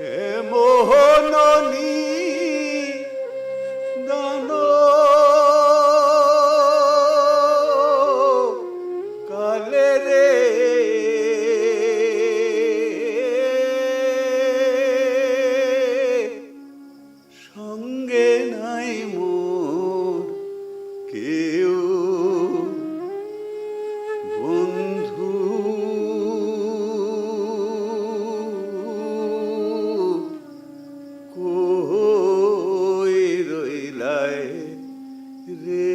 এ মোহনী গান কালে রে সঙ্গে নাই মোর কেউ বন্ধু কই রইলাই রে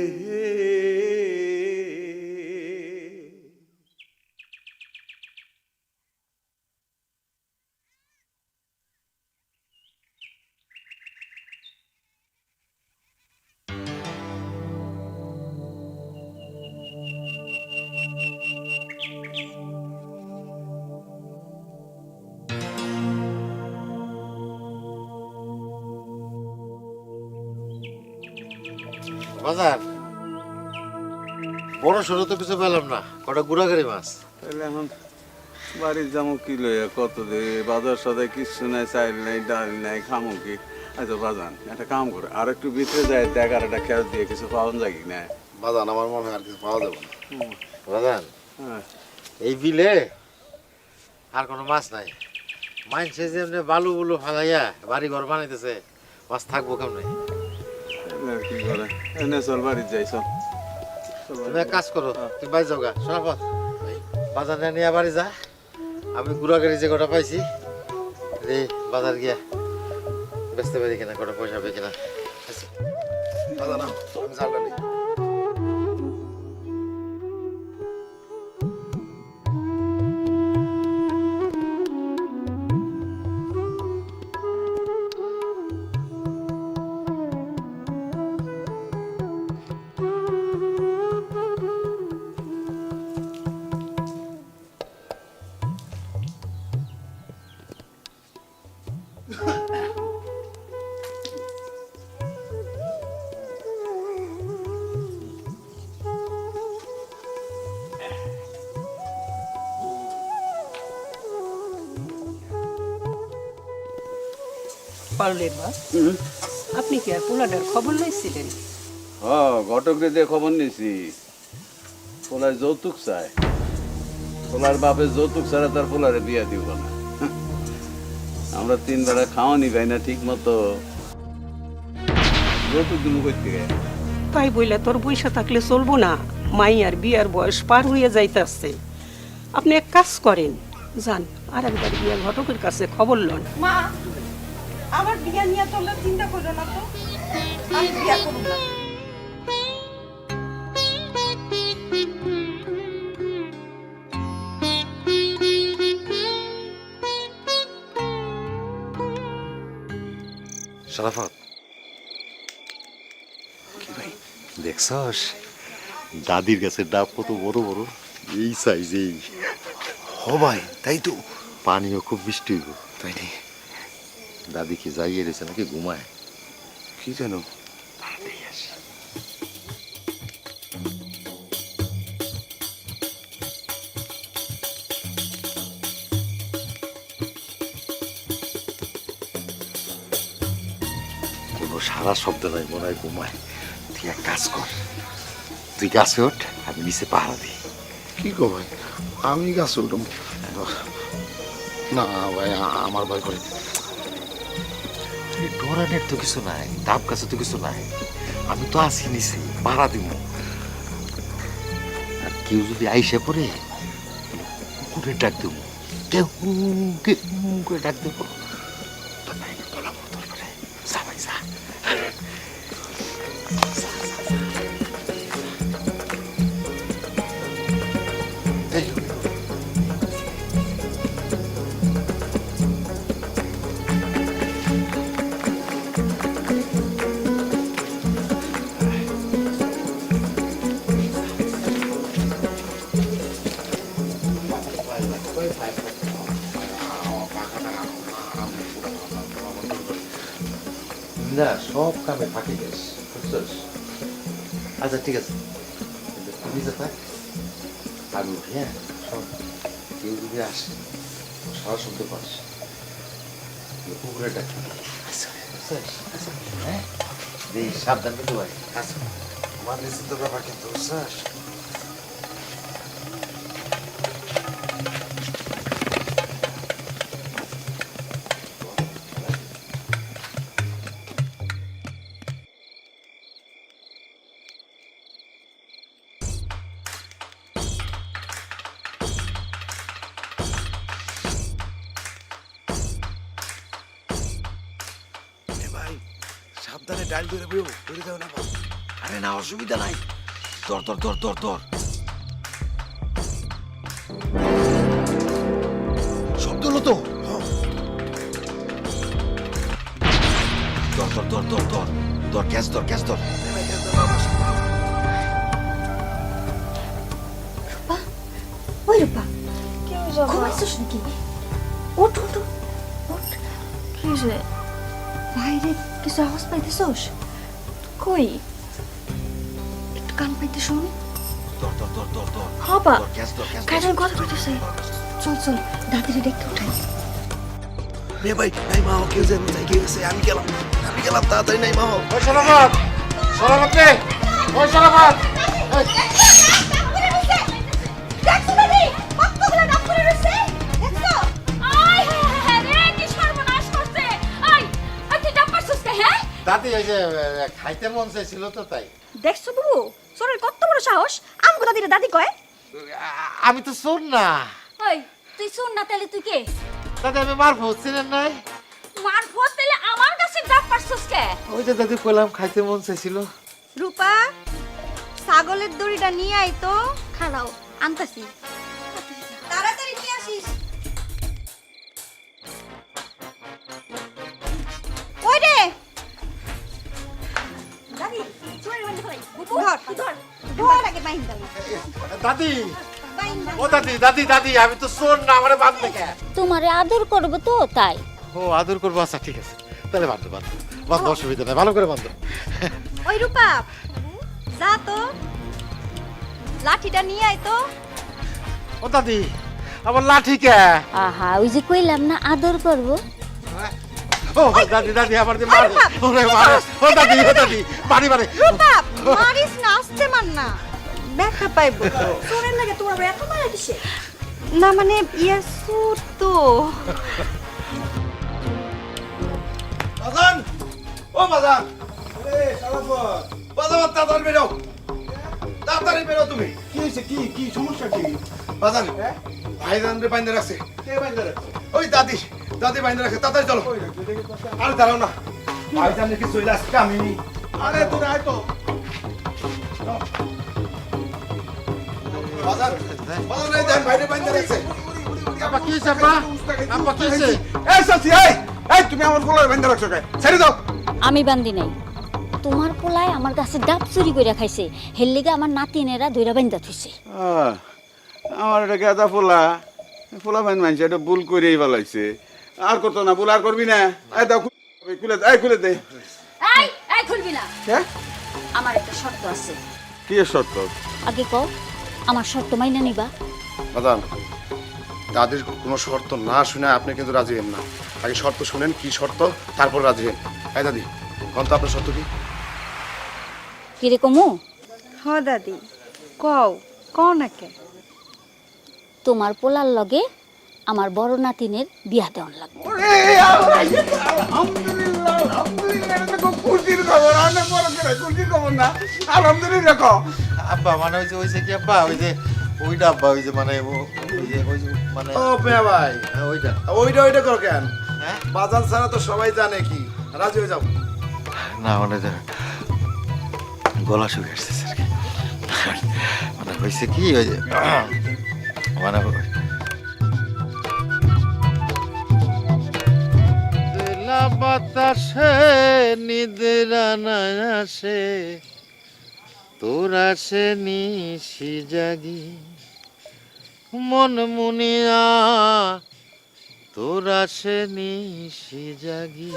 বাজার বড় সড়ো তো কিছু পেলাম না, কটা গুড়াগাড়ি মাছ। তাহলে এখন বাড়ির যাবো কি লইয়া কত দে বাজার সাথে কিছু নাই, চাইল নাই, ডাল নাই, খামো কি? আচ্ছা বাজান একটা কাম করে আর একটু ভিতরে যায় দেখ আর একটা খেয়াল দিয়ে কিছু পাওয়া যায় কি না। বাজান আমার মনে হয় আর কিছু পাওয়া যাবে না। বাজান হ্যাঁ এই বিলে আর কোনো মাছ নাই। মানছে যে এমনি বালু বুলু ফালাইয়া বাড়ি ঘর বানাইতেছে, মাছ থাকবো কেমনে? আর কি করে এনে চল বাড়ির যাই চল। তুমি এক কাজ করো, তুমি বাড়ি যাও গা। শোনাপথ বাজার নিয়ে বাড়ি যা, আমি গুড়াগাড়ি যে কটা পাইছি রে বাজার গিয়া বেচতে পারি কিনা, কটা পয়সা পাই কিনা। বাজার নাও, আমি যাওয়া নেই। পারলেন বা আপনি কি আর পোলাটার খবর লইছিলেন? ঘটকরে দিয়ে খবর নিছি, পোলার যৌতুক চায়। পোলার বাপে যৌতুক ছাড়া তার পোলারে বিয়া দিব না। আমরা 3 বেলা খাওয়ানি খাই না ঠিক মতো, যৌতুক দিব করতে গায়ে। তাই বইলা তোর বইসা থাকলে চলবো না। মাইয়ার বিয়ার বয়স পার হয়ে যাইতাছে। আপনি এক কাজ করেন, যান আর একবার বিয়া ঘটকের কাছে খবর লন। মা আমার বিয়া নিয়ে তোমরা চিন্তা করো না তো, আমি বিয়া করব না। শরাফত কি ভাই দেখছস দাদির গাছের ডাব কত বড় বড়, এই সাইজেই। ও ভাই তাই তো, পানিও খুব মিষ্টি হইব। তাই নি দাদি কি যাইয়ে রয়েছে নাকি ঘুমায়? কি জানো। কোনো সারা শব্দ নাই, মনে হয় ঘুমায়। তুই এক কাজ কর, তুই গাছে ওঠ, আমি নিচে পাহারা দিই। কি গো ভাই, আমি গাছে উঠব না ভাই, আমার ভয় করে। ডরানের তো কিছু নাই, ডাব গাছে তো কিছু নাই, আমি তো আছি নিচে পাহারা দিব। আর কেউ যদি আইসে পড়ে কুকুরে ডাক দেব, কেউ করে ডাক দেবো। তোর নাই বলাবো তোর করে, যা ভাই যা। না সব কামে ফাঁকি গেছ, বুঝছস? আচ্ছা ঠিক আছে, তুমি যে থাক আমি উঠি। হ্যাঁ শোন, কেউ যদি আসে সারা শব্দ পাস, পুকুরে ডাক হ্যাঁ দেখ সাবধান কিন্তু ভাই আমার নিশ্চিত তো ব্যাপার কিন্তু বুঝছিস ভাই সাবধানে ডাল ধরে বইও ধরে দাও না ভাই আরে না অসুবিধা নাই ধর ধর ধর ধর ধর শব্দ হলো তো ধর ধর ধর ধর ধর ধর গ্যাস ধর গ্যাস ধর ওই রূপা ঘুমাইছিস নাকি ওঠ ওঠ ওঠ কি হয়েছে? বাইরে কিছু আওয়াজ পাইতেছস কই একটু কান পাইতে শোন ধর ধর ধর ধর ধর হবা ধর গ্যাস ধর গ্যাস কাজের কথা কইতেছে চল চল দাদিরে দেখতে উঠাই রে ভাই নাই মা কেউ যেন যাই গেছে আমি গেলাম তাড়াতাড়ি নাই মা ওই সরাফত সরাফত রে ওই সরাফত দেখছো দাদি কতগুলো ডাব পড়ে রইছে দেখছো আয় হ্যাঁ রে কি সর্বনাশ করছে আয় আয় তুই ডাব পারছিস কে হ্যাঁ দাদি ওই যে খাইতে মন চাইছিল তো তাই দেখছো বুবু সোরের কত বড় সাহস আমগো দাদিরে দাদি কয় আমি তো শোন না ওই তুই শুন না তাহলে তুই কে দাদি আমি মার পৌঁছিলেন নাই মার ফোন তাহলে আমার কাছে ডাব পারছিস কে ওই যে দাদি কইলাম খাইতে মন চাইছিল রূপা ছাগলের দড়িটা নিয়ে আই তো খাড়াও আনতাছি তাড়াতাড়ি নিয়ে আসিস ওই রে দাদি চোরের বান্ধে ফেলাই ধর ধর ধর আগে বাইন দাও দাদি বাইন দাও ও দাদি দাদি দাদি আমি তো শোন না আমারে বাদ দেখে তোমারে আদর করব তো তাই ও আদর করবো আচ্ছা ঠিক আছে তাহলে বাঁধো বাঁধো বাঁধো অসুবিধা নেই ভালো করে বাঁধো ওই রূপা যা তো লাঠিটা নিয়ে আয় তো ও দাদি আমার লাঠি কে আহা ওই যে কইলাম না আদর করব ও দাদি দাদি আমার যে মারে ওরে মারে ও দাদি মারি মারে রূপা মারিস না আসতে মান না ব্যথা পাইবো তো সোরের লাগে তোমার এত মারা কিসে না মানে ইয়া সুর তো বাজান ও বাজান আরে সারাফত বাজান তাড়াতাড়ি বেরো তাড়াতাড়ি বেরো তুমি কি হয়েছে কি কি সমস্যা কি বাজান ভাইজান রে বাইন্দা রাখছে কে বাইন্দা রাখছে? ওই দাদি বাইন্দা রাখছে তাড়াতাড়ি চলো আরে দাঁড়াও না ভাইজান কি চলে আসছে আমি আরে তোর আয় তো বাজান বাজান এই দেন ভাইরে বাইন্দা রাখছে আপা কি চাপা আপা কি হইছে এই সাসি এই তুমি আমার গলায় বাইন্দা রাখছো কে ছেড়ে দাও আমি বান্দি নাই তোমার পোলায় আমার কাছে ডাব চুরি করে খাইছে হের লিগে আমার নাতিনেরা দইরা বাইন্দা থইছে আমার এটা গেদা ফোলা ফোলা ভাই মানছে এটা ভুল করেই ফেলাইছে আর করতো না ভুল আর করবি না এই দাও খুলে দে এই এই খুলবি না হ্যাঁ আমার একটা শর্ত আছে কি এর শর্ত আগে কও আমার শর্ত মাইনা নিবা বাদান দাদির কোনো শর্ত না শুনে আপনি কিন্তু রাজি হন না আগে শর্ত শুনেন কি শর্ত তারপর রাজি হন এই দাদি কোন তো আপনার শর্ত কি কিরে কমু হ দাদি কও কও না কে তোমার পোলার লগে আমার বড় নাতিনের বিয়া দেওয়ান লাগবে আব্বা মানে ওই যে কি আব্বা ওইটা আব্বা ওই যে মানে ওই যে মানে ও মেয়া ভাই হ্যাঁ, ওইটা ওইটা করো কেন হ্যাঁ বাজান ছাড়া তো সবাই জানে কি রাজি হয়ে যাও না মানে গলা শুকিয়ে আসছে আর কি মানে হয়েছে কি ওই যে মানে বাতাসে নিদ্রা না আসে তোর আসে নিশি জাগি মন মুনিয়া তোর আসে নিশি জাগি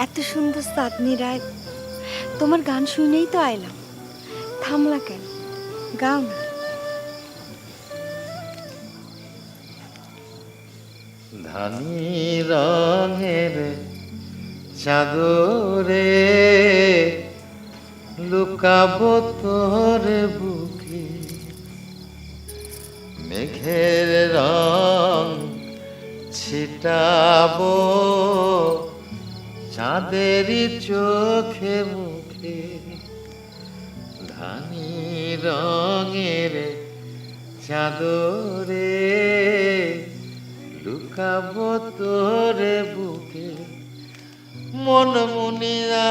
এত সুন্দর চাঁদনি রাত, তোমার গান শুনেই তো আইলাম। থামলা কেন? গাও না। ধানি রঙের চাদরে লুকাবো তোর বুকে, মেঘের রং ছিটাবো চাঁদেরই চোখে মুখে। ধানি রঙের চাদরে লুকাবো তোরে বুকে, মন মুনিয়া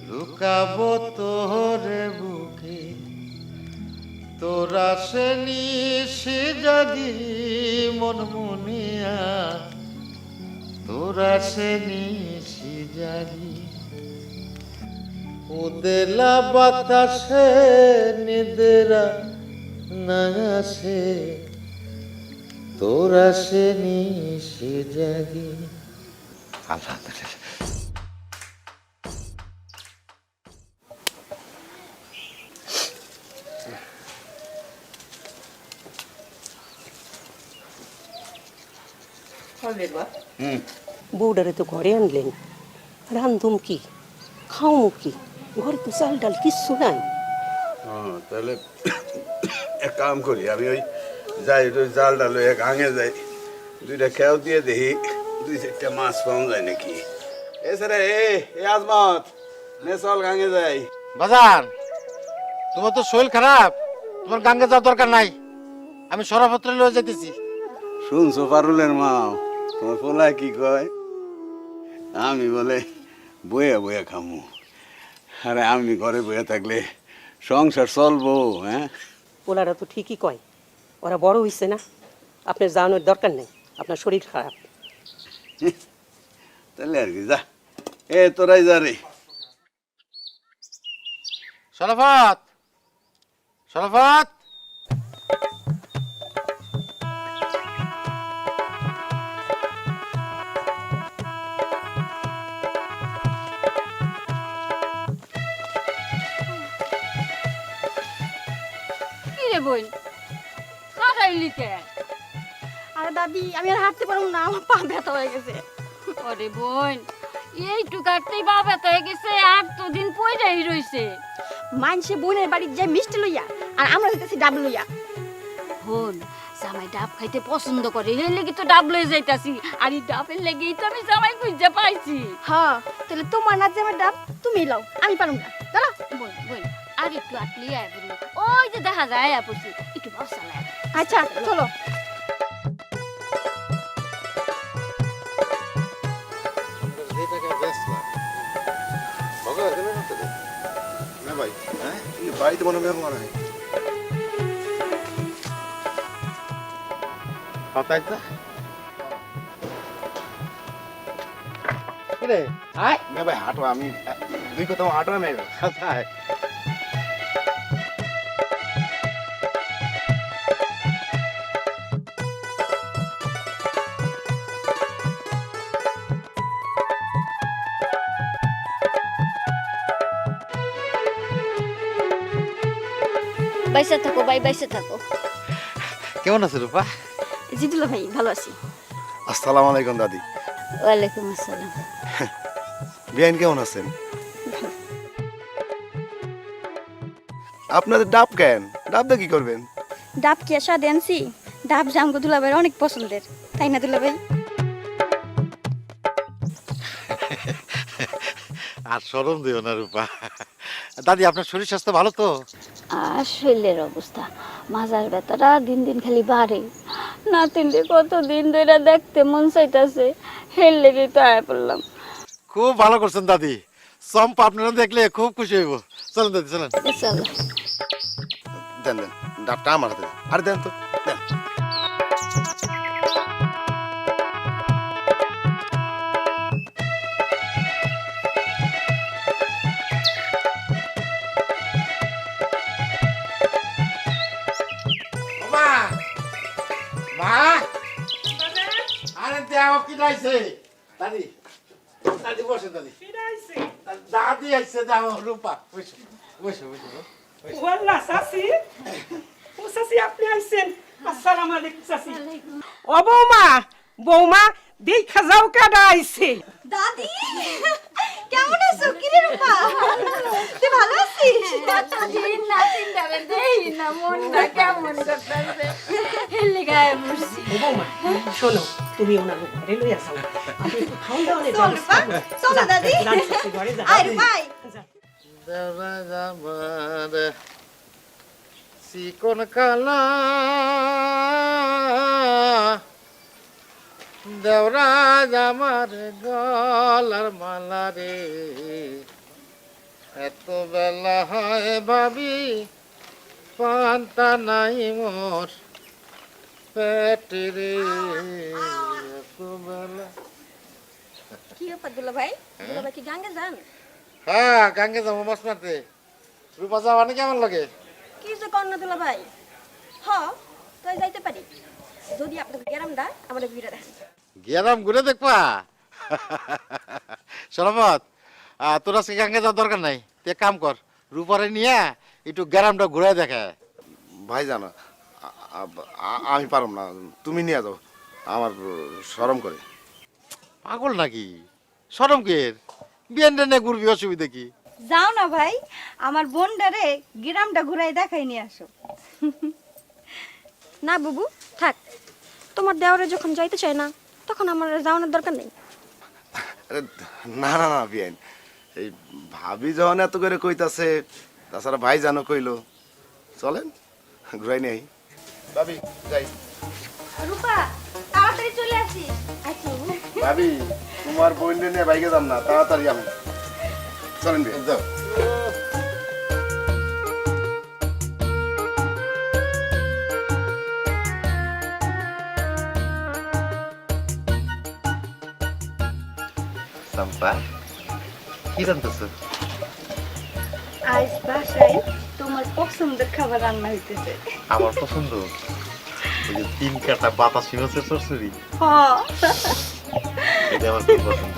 লুকাবো তোরে বুকে। তোরা সে নিশি জাগি মন মুনিয়া, তোরা সে নিশি জাগি। উদেলা বাতাসে নিদেরা না আসে, তোরা সে নিশি জাগি। আলহামদুলিল্লাহ। বউডারে তো ঘরে আনলেন, রান্ধুম কি, খাওমু কি? ঘরে তো চাল ডাল কিচ্ছু নাই। তাহলে এক কাম করি, আমি ওই যাই ওই জাল ডাল এক আঙে যাই, দুইটা খেয়াও দিয়ে দেখি দুই চারটা মাছ পাওয়া যায় নাকি। এছাড়া এ আজমত নে চল গাঙে যাই। বাজান, তোমার তো শরীর খারাপ, তোমার গাঙ্গে যাওয়ার দরকার নাই, আমি সরাপত্র লয়ে যেতেছি। শুনছো পারুলের মা, তোমার পোলায় কি কয়? আমি বলে বইয়া বইয়া খামু। আরে আমি ঘরে বইয়া থাকলে সংসার চলবো? হ্যাঁ, ওনারা তো ঠিকই কয়, ওরা বড় হইছে না, আপনার জানানোর দরকার নেই, আপনার শরীর খারাপ। তাহলে আর কি, যা এ তোরাই যা রে। সরাফত, সরাফত, কি রে বোন, কাটাইলি কে? আরে দাদি, আমি আর হাঁটতে পারবো না, আমার পা ব্যথা হয়ে গেছে। ওরে বোন, এইটু কাটতেই বা ব্যথা হয়ে গেছে, আর তো দিন পয়সাই রইছে। মানসে বোনের বাড়ির যে মিষ্টি লইয়া, আর আমরা যেতেছি ডাব লইয়া। বোন, জামাই ডাব খাইতে পছন্দ করে, এর লেগে তো ডাব লয়ে যাইতাছি, আর এই ডাবের লেগেই তো আমি জামাই খুঁজে পাইছি। হ্যাঁ, তাহলে তোমার না যে আমার ডাব তুমি লাও, আমি পারবো না। দাঁড়া। বোন বোন, আর একটু আটলি আয় বললো, ওই যে দেখা যায় আয়া পড়ছি, একটু বসালায়। আচ্ছা চলো। ভাই হ্যাঁ বাড়িতে মনে মেহমান হয়। ভাই হাঁটো, আমি দুই কথা হাঁটো আমি। বাইসে থাকো ভাই, বাইসে থাকো। কেমন আছে রূপা? জিদুল্লা ভাই, ভালো আছি। আসসালামু আলাইকুম দাদি। ওয়ালাইকুম আসসালাম। বিয়াইন কেমন আছেন? আপনাদের ডাব কেন? ডাব দিয়ে কি করবেন? ডাব কি আসা দেনছি? ডাব জামগো দুলা ভাইয়ের অনেক পছন্দের, তাই না দুলা ভাই? আর শরম দিও না রূপা। দাদি, আপনার শরীর স্বাস্থ্য ভালো তো? আর শরীরের অবস্থা, মাজার ব্যথাটা দিন দিন খালি বাড়ে। নাতিনরে কতদিন ধরে দেখতে মন চাইতাছে, হেল লেগেই তো আয়া পড়লাম। খুব ভালো করছেন দাদি, চম্পা আপনারা দেখলে খুব খুশি হইব। চলেন দাদি, চলেন। চলো। দেন দেন, ডাবটা আমার হাতে দেন। আরে দেন তো, দেন। মা, আরে দেও কি লাইছে দাদি? দাদি বসে দাদি ফিরে আইছে দাদি আইছে দাও রূপা বসো বসো বসো ওয়াল্লা চাচি ও চাচি আপনি আইছেন আসসালামু আলাইকুম চাচি ও বৌমা বৌমা দেখা যাও কাডা আইছে দাদি কেমন আছো কি রে রূপা তুই ভালো আছিস দিন না চিন্তারে দেই না মনটা কেমন করতেছে হেলে গায়ে বসছি ও বৌমা শোনো তুমি ওনার ঘরে লইয়া যাও আমি একটু খাওয়া দাওয়া চল রূপা চলো দাদি ঘরে যাও আয় রূপাই দেওরা আমার চিকন কালা দেওরা আমার গলার মালা রে এত বেলা হয় ভাবি পান্তা নাই মোর পেটে রে এত বেলা কি ব্যাপার দুলা ভাই দুলা ভাই কি গাঙ্গে যান হ্যাঁ গাঙ্গে যাবো মাছ মারতে রূপা যাওয়া নাকি আমার লাগে কি যে কর না দুলা ভাই হ তাই যাইতে পারি যদি আপনাকে গ্রামটা আমাদের ঘুরে দেখেন গেলাম ঘুরে দেখবা সরমত তোর আজকে গাঙ্গে যাওয়ার দরকার নাই তুই এক কাম কর রূপারে নিয়ে একটু গ্রামটা ঘুরে দেখে ভাই জানো আমি পারম না, তুমি নিয়ে যাও, আমার শরম করে। পাগল নাকি সরম কে বিয়ানটা নিয়ে ঘুরবি অসুবিধা কি যাও না ভাই আমার বোনটারে গ্রামটা ঘুরাই দেখাই নিয়ে আসো না বুবু থাক তোমার দেওরে যখন যাইতে চায় না তখন আমার যাওয়ানোর দরকার নেই আরে না না না বিয়ান, এই ভাবি যখন এত করে কইতাছে, তাছাড়া ভাই জানো কইলো, চলেন ঘুরাই নেই। ভাবি যাই। রূপা তাড়াতাড়ি চলে আসিস আচ্ছা ভাবি তোমার বোন নিয়ে বাইকে যাম না, তাড়াতাড়ি আমি চলেন বিয়ান যাও। চম্পা কি জানতেছ আজ বাসায় তোমার পছন্দের খাবার রান্না হইতেছে আমার পছন্দ ওই যে 3 কাটা বাতাসি মাছের চচ্চড়ি হ্যাঁ এটা আমার খুব পছন্দ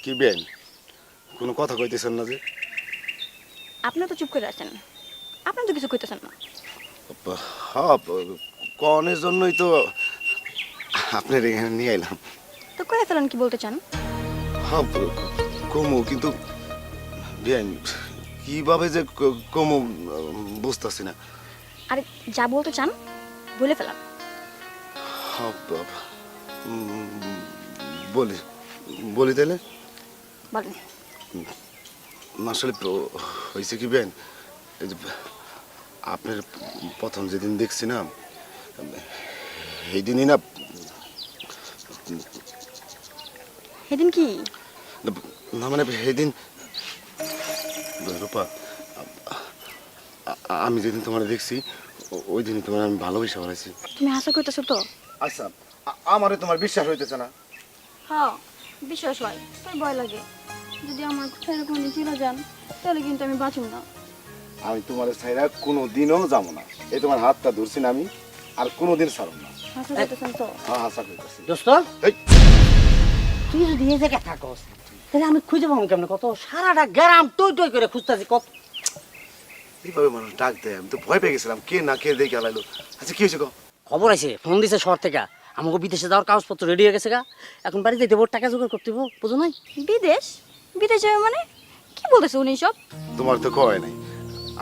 কি বেন কোনো কথা কইতেছেন না যে? আপনি তো চুপ করে আছেন আপনি তো কিছু কইতেছেন না হ্যাঁ, কনের জন্যই তো আপনার এখানে নিয়ে এলাম। তো কয়ে ফেলেন কি বলতে চান হ্যাঁ কমু, কিন্তু বেন কিভাবে যে কমু বুঝতেছি না। আরে যা বলতে চান বলে ফেলান হ্যাঁ, বলি বলি তাহলে। বলেন আসলে হয়েছে কি বেন, এই যে আপনার প্রথম যেদিন দেখছি না, সেই দিনই না, সেদিন কি না মানে সেদিন রূপা, আমি যেদিন তোমার দেখছি ওই দিনই তোমার আমি ভালোবেসে ফেলাইছি। তুমি হাসা কইতেছো তো আচ্ছা, আমারে তোমার বিশ্বাস হইতেছে না? হ্যাঁ বিশ্বাস হয় তাই ভয় লাগে যদি আমার ছেড়ে কোনো চলে যান তাহলে কিন্তু আমি বাঁচুম না আমি তোমার ছাইরা কোনো দিনও যাবো না। এই তোমার হাতটা ধরছি না আমি, আর কোনোদিন ছাড়ব না। হাসা কইতেছেন তো হ্যাঁ হাসা করতেছি। দোস্ত এই, তুই যদি এই জায়গায় থাকস তাহলে আমি খুঁজে পাবো কেমন? কত সারাটা গ্রাম টই টই করে খুঁজতেছি কত। এইভাবে মানুষ ডাক দেয়, আমি তো ভয় পেয়ে গেছিলাম, কে না কে দেখে আলাইলো। আচ্ছা কি হয়েছে গো? খবর আছে, ফোন দিছে শহর থেকে, আমাকে বিদেশে যাওয়ার কাগজপত্র রেডি হয়ে গেছে গা। এখন বাড়ি যেতে টাকা জোগাড় করতে হবো, বুঝো নাই? বিদেশ বিদেশ যাবে মানে বলতেছে উনি সব? তোমার তো কয় নাই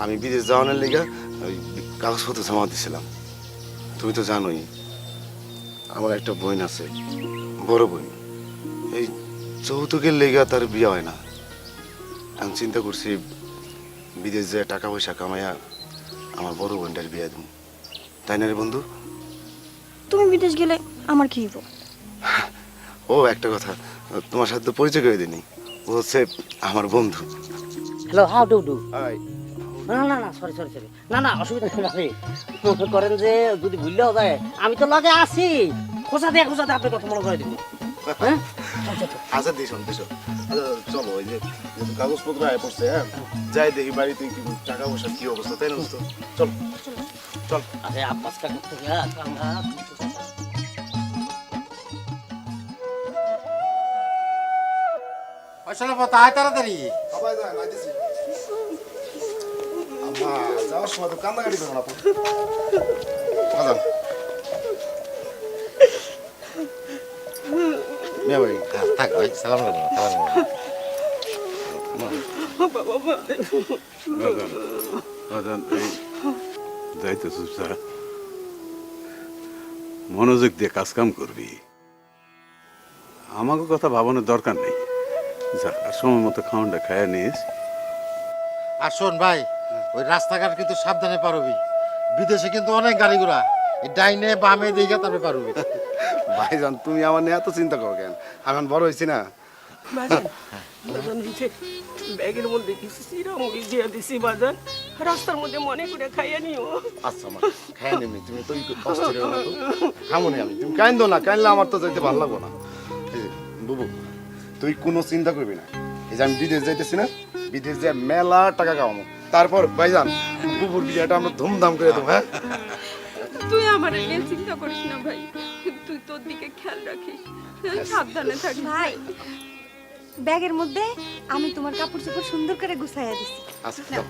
আমি বিদেশ যাওয়ানোর লেগে ওই কাগজপত্র জমা দিছিলাম। তুমি তো জানোই আমার একটা বোন আছে, বড় বোন। এই যৌতুকের লেগে তার বিয়ে হয় না। আমি চিন্তা করছি বিদেশ যে টাকা পয়সা কামাইয়া আমার বড় বোনটার বিয়ে দেবো, তাই না রে বন্ধু? তুমি বিদেশ গেলে আমার কি হইব? ও একটা কথা, তোমার সাথে তো পরিচয় করে দিনি, ও হচ্ছে আমার বন্ধু। Hello, how do do? Hi. না না না, সরি সরি সরি, না না অসুবিধা নেই। মনে করেন যে যদি ভুললেও যায়, আমি তো লগে আছি। খোঁজা দিয়ে আপনি কথা মনে করে দিব। হ্যাঁ আচ্ছা দিশন দিশন, চলো ওই যে কাগজপত্র আয় পড়ছে, হ্যাঁ যাই দেখি বাড়িতে কি টাকা পয়সা কি অবস্থা, তাই না? চল চল। আরে আব্বাস কাকুর থেকে আমরা তাই তাড়াতাড়ি। যাওয়ার সময় তো কান্নাকাটি করো না। বাজান মিয়া ভাই, থাক ভাই, সালাম করবো, সালাম করবো। বাজান এই যাইতেছিস স্যার, মনোযোগ দিয়ে কাজ কাম করবি। আমাকে কথা ভাবানোর দরকার নেই। যা সময় মতো খাওয়ানটা খাইয়া নিস। আর শোন ভাই, ওই রাস্তাঘাট কিন্তু সাবধানে পারবি। বিদেশে কিন্তু অনেক গাড়ি ঘোড়া, এই ডাইনে বামে দিকে তারপরে পারবি। ভাইজান তুমি আমার নিয়ে এত চিন্তা করো কেন? আমি এখন বড় হয়েছি না। বাজান বাজান এই যে ব্যাগের মধ্যে কিছু চিরামুড়ি দিয়ে দিছি বাজান, রাস্তার মধ্যে মনে করে খাইয়া নিও। আচ্ছা মা, খাই নেমি, তুমি তো অস্থির হও না তো। খামো নি আমি, তুমি কাইন্দো না, কাইনলে আমার তো যাইতে ভালো লাগবো না। এই যে, বুবু তুই কোনো চিন্তা করবি না। এই যে আমি বিদেশ যাইতেছি না, বিদেশ যে মেলা টাকা কামাবো। তারপর ভাইজান বুবুর বিয়েটা আমরা ধুমধাম করে দেবো। হ্যাঁ তুই আমার নিয়ে চিন্তা করিস না ভাই, তুই তোর দিকে খেয়াল রাখিস, সাবধানে থাকিস ভাই, ব্যাগের মধ্যে আমি তোমার কাপড় চোপড় সুন্দর করে গুছাইয়া দিছি। আচ্ছা যাও।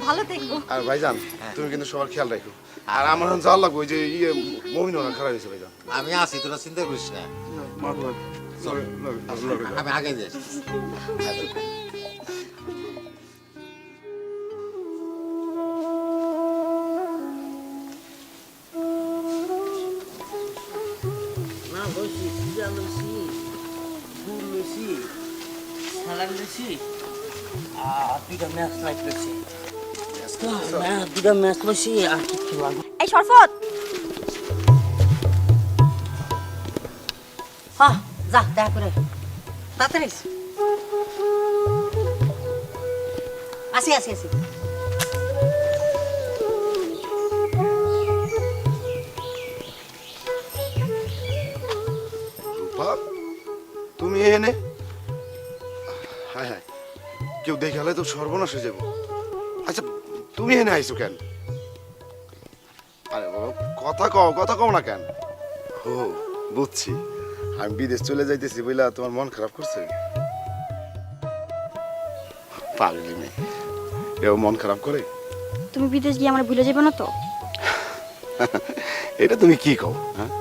ভালো থাকবো। আর ভাইজান তুমি কিন্তু সবার খেয়াল রাখো। আর আমার এখন যাওয়ার লাগবে, ওই যে মমিন খারাপ হয়েছে ভাইজান। আমি আছি, তোরা চিন্তা করিস না। আমি আগে যাই। না বলছি, পূজা লইছি, ফুল লইছি, সালাম লইছি, আর দুইটা ম্যাচ লাইট লইছি। দুইটা ম্যাচ লইছি আর কিছু লাগবে। এই শরফত, হ্যাঁ যা দেখা করে তাড়াতাড়ি। আসি আসি আসি। রূপা তুমি এনে, হ্যাঁ হ্যাঁ কেউ দেখে হলে তো সর্বনাশ হয়ে যাবো। আচ্ছা তুমি এনে আইছো কেন? আরে বাবা কথা কও না কেন? ও বুঝছি, আমি বিদেশ চলে যাইতেছি বইলা তোমার মন খারাপ করছে। পাগলি মেয়ে, এও মন খারাপ করে? তুমি বিদেশ গিয়ে আমার ভুলে যাবে না তো? এটা তুমি কি কও? হ্যাঁ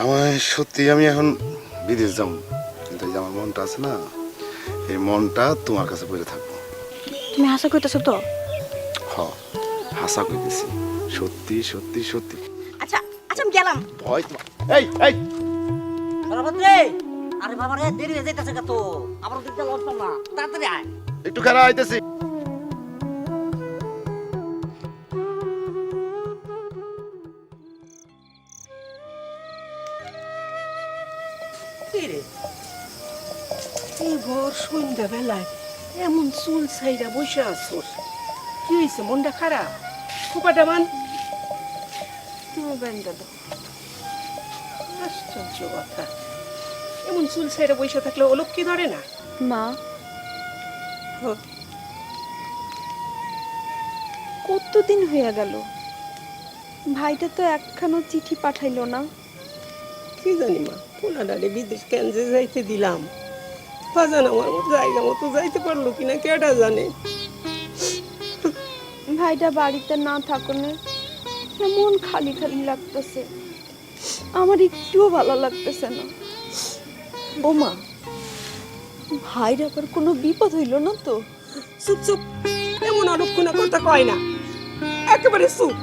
আমার সত্যি আমি এখন বিদেশ যাব, কিন্তু এই যে আমার মনটা আছে না, এই মনটা তোমার কাছে পড়ে থাকবো। তুমি আশা করতেছো তো? হ হাসা কইতেছি, সত্যি সত্যি সত্যি। আচ্ছা আচ্ছা আমি গেলাম। ভয় তোমার, এই এই সরবত্রে, আরে বাবা রে, দেরি হয়ে যাইতেছে তো, আবার দিকটা লস না, তাড়াতাড়ি আয়। একটু খারাপ আইতেছি। কি রে, এই ভোর সন্ধ্যা বেলায় এমন চুল ছাইরা বসে আসোস, কি হয়েছে? মনটা খারাপ? খোপাটা মান। তুমি বেন্দা দাও। আশ্চর্য কথা, এমন চুল ছাইরা বসে থাকলে ওলোক কি ধরে না? মা, কতদিন হয়ে গেল ভাইটা তো একখানো চিঠি পাঠাইলো না। কি জানি মা, পোলাডারে বিদেশ কেন যে যাইতে দিলাম, বাজান আমার মতো জায়গা মতো যাইতে পারলো কিনা কেডা জানে। ভাইটা বাড়িতে না থাকলে এমন খালি খালি লাগতেছে, আমার একটুও ভালো লাগতেছে না। ও মা, ভাইর আবার কোনো বিপদ হইল না তো? চুপ চুপ, এমন অলক্ষণে কথা কয় না, একেবারে চুপ।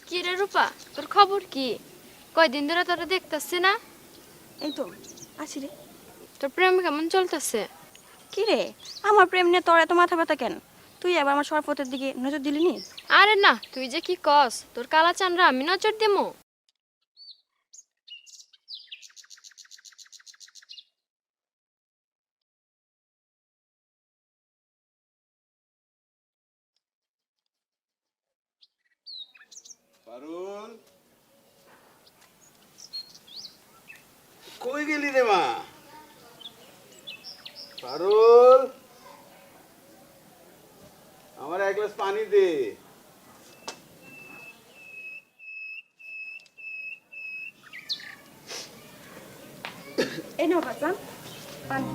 কি রে রূপা, তোর খবর কি? কয়দিন ধরে তোরা দেখতেছে না? এই তো আছি রে। তোর প্রেম কেমন চলতেছে? কি রে, আমার প্রেম নিয়ে তোর এত মাথা ব্যথা কেন? তুই আবার আমার শরফতের দিকে নজর দিলি নি? আরে না, তুই যে কি কস, তোর কালা চানরা আমি নজর দেমো? পারুল, কই গেলি রে মা? পারুল, আমার এক গ্লাস পানি দে। এই নাও বাজান পানি।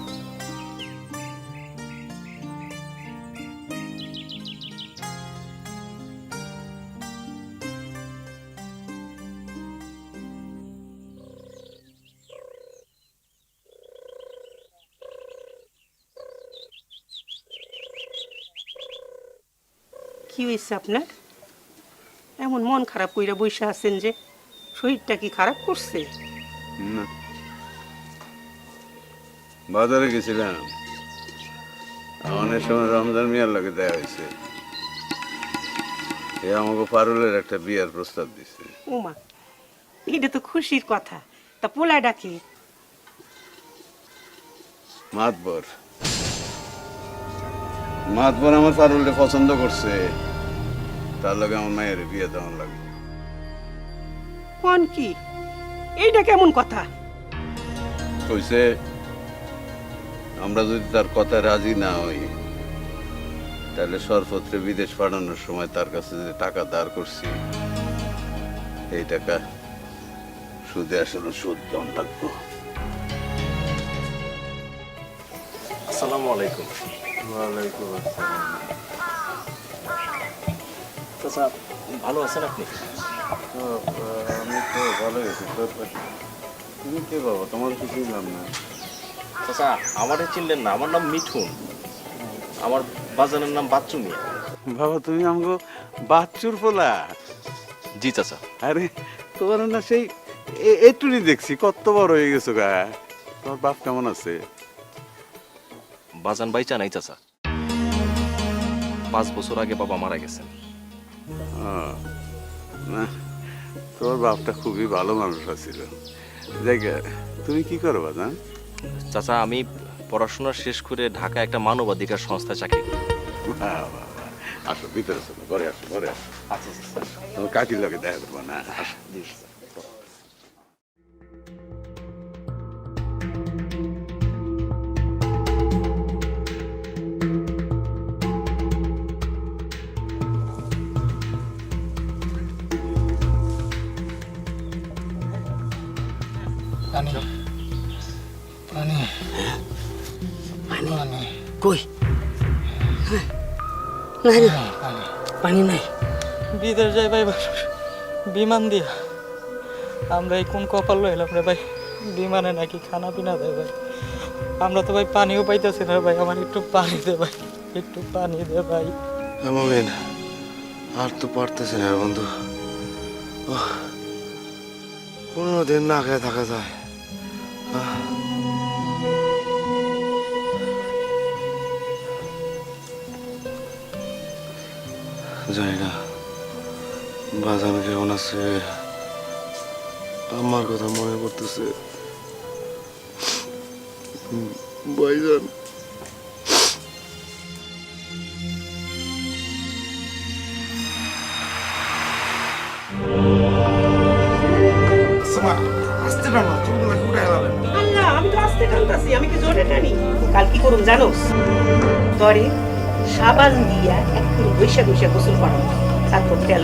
কি হয়েছে আপনার? এমন মন খারাপ কইরা বসে আছেন যে, শরীরটা কি খারাপ করছে? না, বাজারে গেছিলাম, অনেক সময় রমজান মিয়ার লাগে দেয়া হয়েছে। এ আমাকে পারুলের একটা বিয়ার প্রস্তাব দিছে। ওমা, এটা তো খুশির কথা। তা পোলা ডাকে? মাতবর মাতবর আমার পারুলকে পছন্দ করছে, তার লগে আমার মায়ের বিয়ে দেওয়ার লাগে। কোন কি? এইটা কেমন কথা? কইছে আমরা যদি তার কথায় রাজি না হই, তাহলে সরপত্রে বিদেশ পাঠানোর সময় তার কাছে যে টাকা ধার করছি, এই টাকা সুদে আসলে সুদ দেওয়ার লাগবো। আসসালামু আলাইকুম। ওয়ালাইকুম আসসালাম। চাচা, ভালো আছেন আপনি? তো, আমি তো ভালো আছি। তুমি কে বাবা? তোমার কিছু চিনলাম না। চাচা, আমারে চিনলেন না? আমার নাম মিঠুন, আমার বাজানের নাম বাচ্চু মিয়া। বাবা, তুমি আমাকে বাচ্চুর পোলা? জি চাচা। আরে তোমার না সেই একটুনি দেখছি, কত বড় হয়ে গেছো গা। তোমার বাপ কেমন আছে? বাজান বাইচা নাই চাচা, 5 বছর আগে বাবা মারা গেছেন। না, তোমার বাপটা খুবই ভালো মানুষ আছিল। জায়গা, তুমি কি করো বাজান? চাচা, আমি পড়াশোনা শেষ করে ঢাকা একটা মানবাধিকার সংস্থায় চাকরি করি। বাহ, বাহ, বাহ। আসো, ভিতরে চলো, ঘরে আসো, ঘরে আসো। আচ্ছা চাচা। তোমার কাকির লগে দেখা করবো না? আসো। জি চাচা। পানি পানি পানি কই নাই রে, পানি নাই। বিদেশ যাই ভাই বিমান দিয়া। আমরা এই কোন কপাল লইলাম রে ভাই, বিমানে নাকি খানা পিনা দেয় ভাই। আমরা তো ভাই পানিও পাইতেছি না ভাই, আমার একটু পানি দে ভাই, একটু পানি দে ভাই। মমিন আর তো পারতেছি না রে বন্ধু। 15 দিন না খেয়ে থাকা যায়। জানি না বাজান কেমন আছে, আমার কথা মনে পড়তেছে। ভাইজান আল্লাহ, আমি তো আস্তে টানতাছি, আমি কি জোরে টানি? কাল কি করুম জানোস? তরে সাবান দিয়া একটু বৈশা বৈশা গোসল করাম, তারপর তেল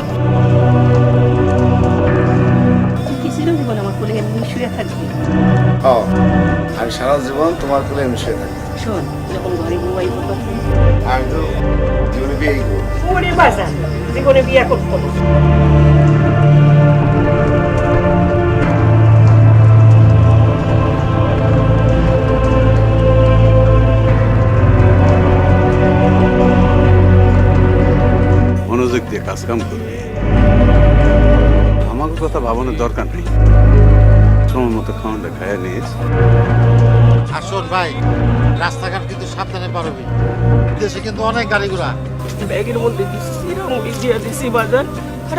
তুই কি চিরজীবন আমার কোলে এমনি শুয়ে থাকবি? আমি সারা জীবন তোমার কোলে আমি শুয়ে থাকি। শোন, যখন ঘরে বউয়াই হতো, আমি তো জীবনে বিয়েই করবো। ওরে বাজান, জীবনে বিয়া করতো না। মনোযোগ দিয়ে কাজ কাম করবি, আমাকে কথা ভাবানোর দরকার নেই। সময় মতো খাওয়ানটা খাইয়া নিস। আর শোন ভাই, রাস্তাঘাট কিন্তু সাবধানে পারবি, দেশে কিন্তু অনেক গাড়ি ঘোড়া। ব্যাগের মধ্যে মুড়ি দিয়া দিছি বাজার,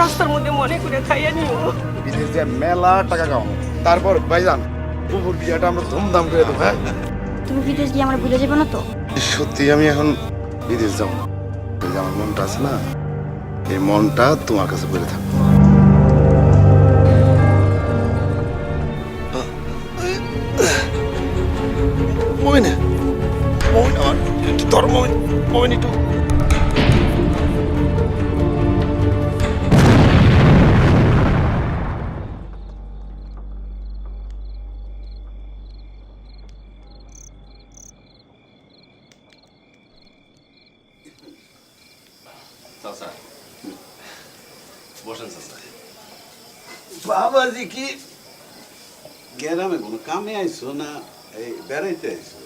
রাস্তার মধ্যে মনে করে খাইয়া নিও। বিদেশ যে মেলা টাকা কামাবো, তারপর ভাইজান কুকুর বিয়াটা আমরা ধুমধাম করে দেবো। হ্যাঁ তুমি বিদেশ গিয়ে আমরা ভুলে যাবো না তো? সত্যি আমি এখন বিদেশ যাবো। এই যে আমার মনটা আছে না, এই মনটা তোমার কাছে বলে থাকবো। মমিন মমিন আমার একটু ধর, মমিন মমিন একটু। চাচা বসেন চাচা। বাবাজি কি গ্রামে কোনো কামে আইছো না এই বেড়াইতে আইছো?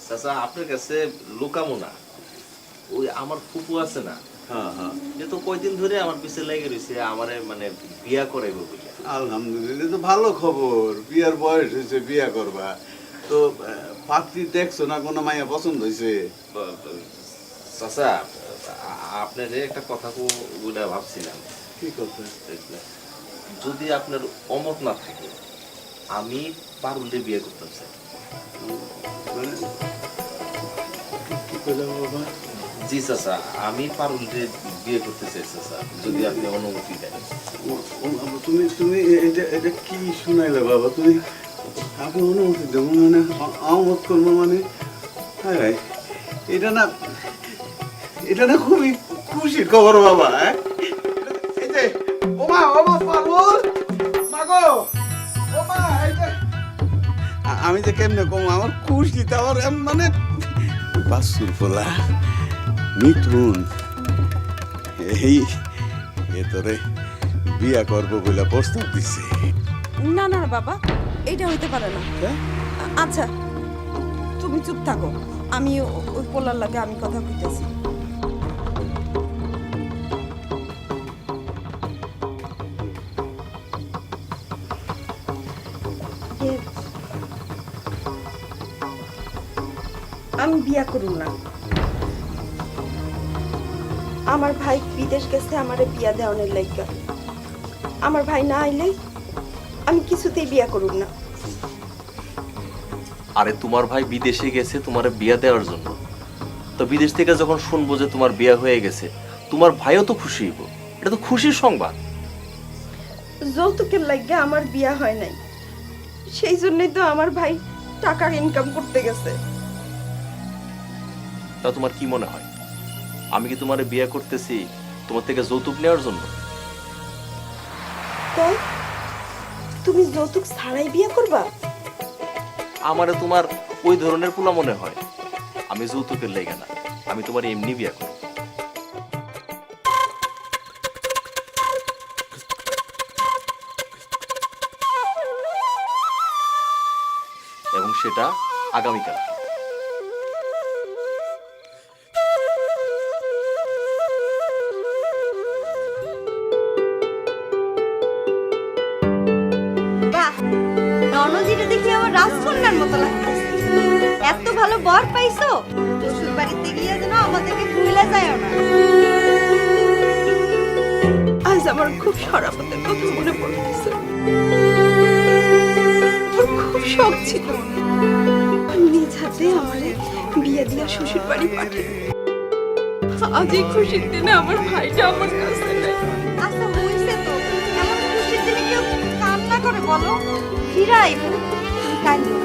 চাচা আপনার কাছে লুকামো না, ওই আমার ফুপু আছে না, হ্যাঁ হ্যাঁ, যে তো কয়দিন ধরে আমার পিছে লেগে রয়েছে আমারে মানে বিয়া করাইবো বলে। আলহামদুলিল্লাহ, তো ভালো খবর। বিয়ার বয়স হয়েছে, বিয়া করবা তো। পাত্রী দেখছো না, কোনো মাইয়া পছন্দ হয়েছে? চাচা আপনার একটা কথা বলে ভাবছিলাম। কি কথা? যদি আপনার অমত না থাকে, আমি পারুলকে বিয়ে করতাম চাই। মানে কি কইলাম বাবা? জি চাচা, আমি পারুলকে বিয়ে করতে চাই চাচা, যদি আপনি অনুমতি দেন। তুমি তুমি এটা এটা কি শুনাইলে বাবা? তুমি আপনি অনুমতি দেবো মানে আমত করবো মানে? হ্যাঁ, এটা না এটা না খুবই খুশির খবর বাবা। হ্যাঁ, এই যে ওমা ওমা পারুল মাগো ওমা, এই যে আমি যে কেমনে কম আমার খুশিতে আমার মানে বাসুর ফোলা মিথুন এই তোরে বিয়া করবো বলে প্রস্তাব দিছে। না না বাবা, এটা হইতে পারে না। আচ্ছা তুমি চুপ থাকো, আমি ওই পোলার লাগে আমি কথা কইতেছি। আমি বিয়া করুম না। আমার ভাই বিদেশ গেছে আমারে বিয়া দেওয়ানোর লাইগা। আমার ভাই না আইলে আমি কিছুতেই বিয়া করুম না। আরে তোমার ভাই বিদেশে গেছে তোমারে বিয়া দেওয়ার জন্য, তো বিদেশ থেকে যখন শুনবো যে তোমার বিয়া হয়ে গেছে, তোমার ভাইও তো খুশি হইব। এটা তো খুশির সংবাদ। যৌতুকের লাইগা আমার বিয়া হয় নাই, সেই জন্যই তো আমার ভাই টাকা ইনকাম করতে গেছে। তা তোমার কি মনে হয়, আমি কি তোমারে বিয়ে করতেছি তোমার থেকে যৌতুক নেওয়ার জন্য? তো তুমি যৌতুক ছাড়াই বিয়ে করবা? আমারে তোমার ওই ধরনের পোলা মনে হয়? আমি যৌতুকের লেগে না, আমি তোমার এমনি বিয়ে করব। এবং সেটা আগামীকাল। বাহ, রণজিটা দেখে আমার রাজকন্যার মতো লাগতেছে। এত ভালো বর পাইছো, শ্বশুর বাড়িতে গিয়ে যেন আমাদেরকে ভুলে যায় না। আজ আমার খুব শরাফতের কথা মনে পড়তেছে। ওর খুব শখ ছিল নিজ হাতে আমারে বিয়ে দিয়া শ্বশুর বাড়ি পাঠিয়ে। আজ এই খুশির দিনে আমার ভাইটা আমার কাছে নেই। আচ্ছা হইছে তো, এমন খুশির দিনে কেউ কান্না করে বলো? ফিরাই কান্না।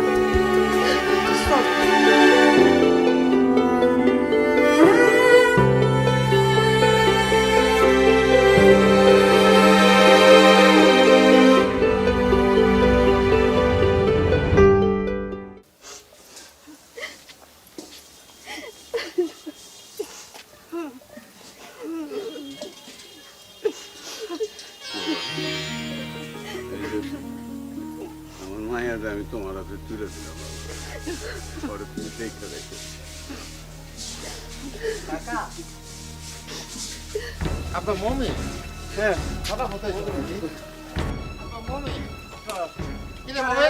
আমার মায়াটা আমি তোমার হাতে তুলে দিলাম, পরে তুমি দেখতে দেখো। আপনার মমি? হ্যাঁ, কথা হতে আপনার মমি? কিরে মমি?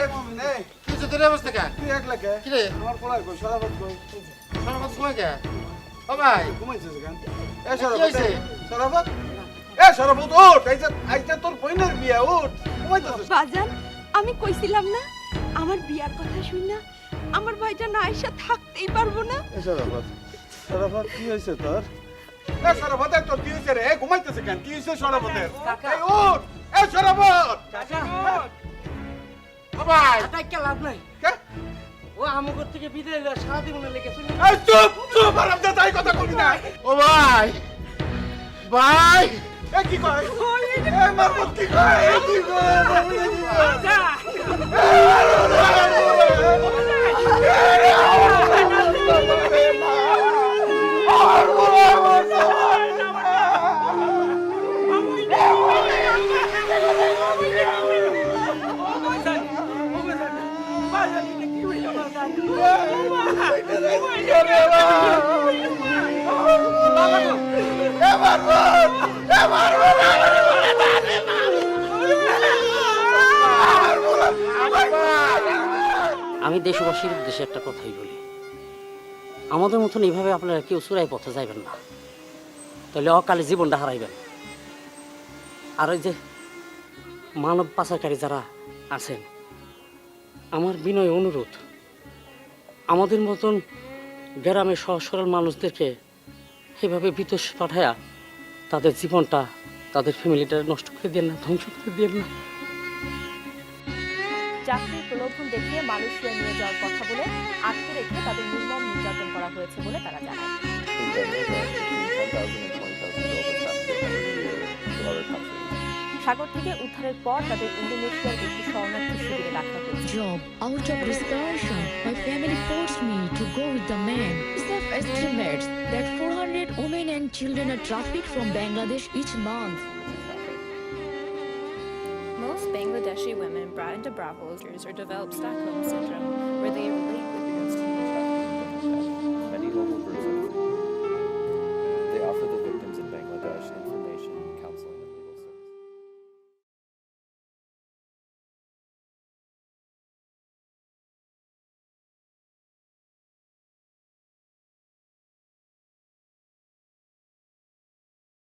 তুই তো তোর অবস্থা কা? তুই একলা কে? কিরে? আমার পড়াই কই, শরাফত কই? শরাফত কই কে? ও ভাই, ঘুমাইছিস কেন? এ শরাফত, শরাফত, এ শরাফত ওঠ, আইজা তোর বইনের বিয়া, ওঠ, ঘুমাইছিস? বাজান, আমি কইছিলাম না আমার বিয়ার কথা শুন না আমার ভাইটা না আইসা থাকতেই পারবো না। এ শরাফত, শরাফত কি হয়েছে তোর? এ শরাফত, তোর কি হয়েছে রে? ঘুমাইতেছে কেন? কি হয়েছে শরাফতের? এই ওঠ, এ শরাফত! ও ভাই, টাকা লাভ নাই। কে? ও আমগর থেকে বিদায় লয়ে সারা জীবনে লেগে চলে। এই চুপ, চুপ, আর আপনি তাই কথা কবি না। ও ভাই, ভাই, এ কি কয়? এ মারমত কি কয়? এ কি কয়? বাবুরে কি কয়? আমি দেশবাসীর উদ্দেশ্যে একটা কথাই বলি, আমাদের মতন এইভাবে আপনারা কেউ চূড়াই পথে যাইবেন না, তাহলে অকালে জীবনটা হারাইবেন। আর ওই যে মানব পাচারকারী যারা আছেন, আমার বিনয় অনুরোধ, আমাদের মতন গ্রামের সহজ সরল মানুষদেরকে এভাবে বিদেশ পাঠায়া তাদের জীবনটা, তাদের ফ্যামিলিটা নষ্ট করে দিয়ে না, ধ্বংস করে দিয়ে না। চাকরির প্রলোভন দেখিয়ে মালয়েশিয়া নিয়ে যাওয়ার কথা বলে আটকে রেখে তাদের নির্মম নির্যাতন করা হয়েছে বলে তারা জানায়। সাগর থেকে উদ্ধারের পর তাদের ইন্দোনেশিয়ার একটি শরণার্থী শিবিরে রাখা হয়েছে। Job out of desperation, my family forced me to go with the man. UNICEF estimates that 400 women and children are trafficked from Bangladesh each month. Most Bangladeshi women brought into brothels or develop Stockholm syndrome, where they relate with those teenage Many local persons